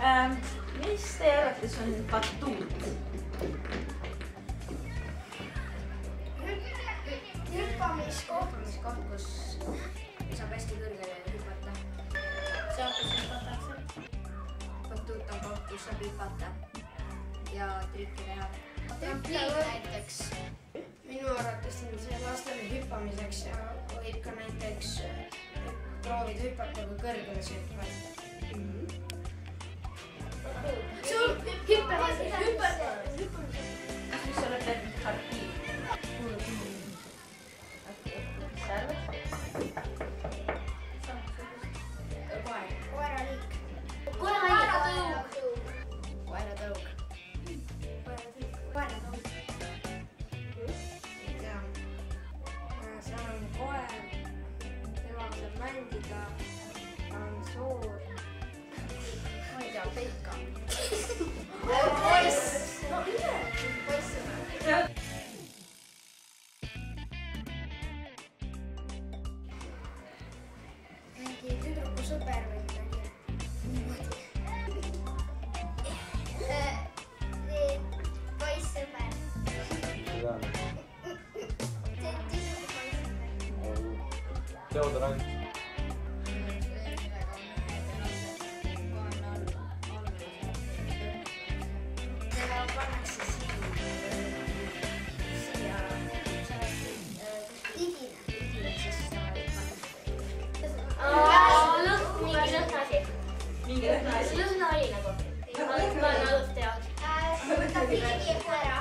Mis teie arvates on batuut? Hüppamiskoht, kus saab hästi kõrgele hüpata. See on, kus hüpatakse? Batuut on koht, kus saab hüpata ja trikke teha. Näiteks minu arvates on see lastele hüppamiseks ja võib ka näiteks proovida hüpata, kui kõrgele sa hüppad. Sul hüppavad. Kas mis sa oled läinud harki? Mis sa arvad? Koeraliik. Koeratõug. Ei tea. Seal on koer, temaga saab mängida, ta on suur. Ma ei tea, peika. Poiss. Poiss. Mingi tüdruku sõber või midagi. Poiss-sõber. Deodorant. Seda pannakse siia digine, siis Mingi lõhna asi. Lõhna oli nagu. Ma nõudust tead. võtab digi ära.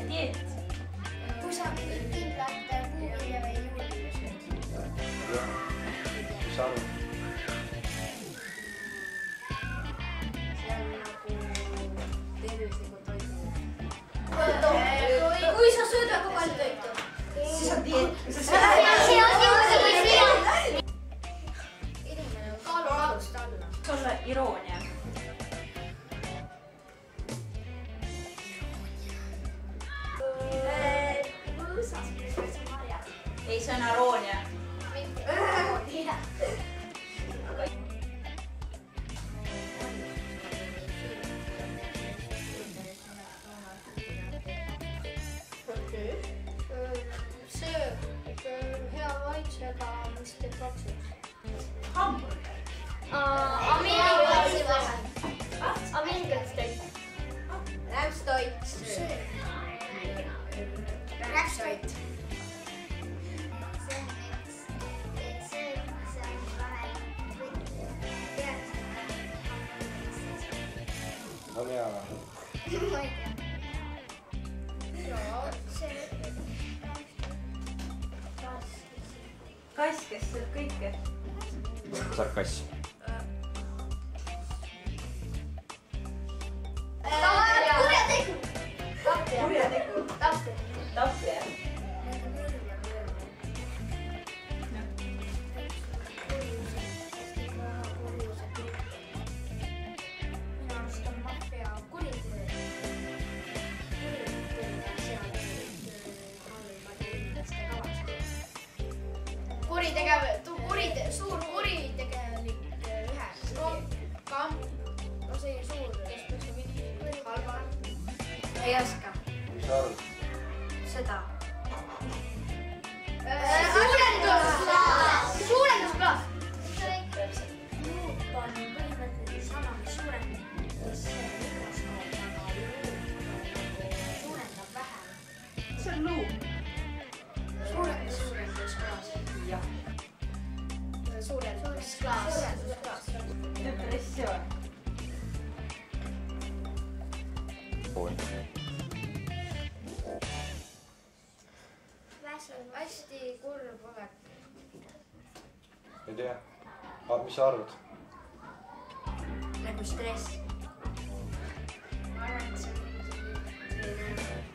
Dieet. Kui sa kindlalt kuulile või juurde sööd. Mis sa arvad? See on nagu tervislikult toitu. Kui sa sööd väga palju toitu. Siis on dieet. Inimene on kaalust alla. Võiks olla iroonia. Ei, see on aroonia. Söö, hea maitsega, mis teeb paksuks. Hamburger. Ameerikas toit. Rämpstoit. Rämpstoit. On hea. Kass, kes sööb kõike. Sarkass. Kurjategu. Tapja. Minu arust on maffia kuritegu. Suur kuritegelik ühes. Kamp, no see suur, kes peaks halva. Ei oska. Mis sa arvad? Seda. Suurendusklaas. Luup on põhimõtteliselt sama, mis suurendab mikroskoop, aga luup suurendab vähem. See on luup. Suurendusklaas. Jah. Suurendusklaas. Depressioon. Hästi kurb olek. Ei tea. Mis sa arvad? Nagu stress. Ma arvan, et see on mingi selline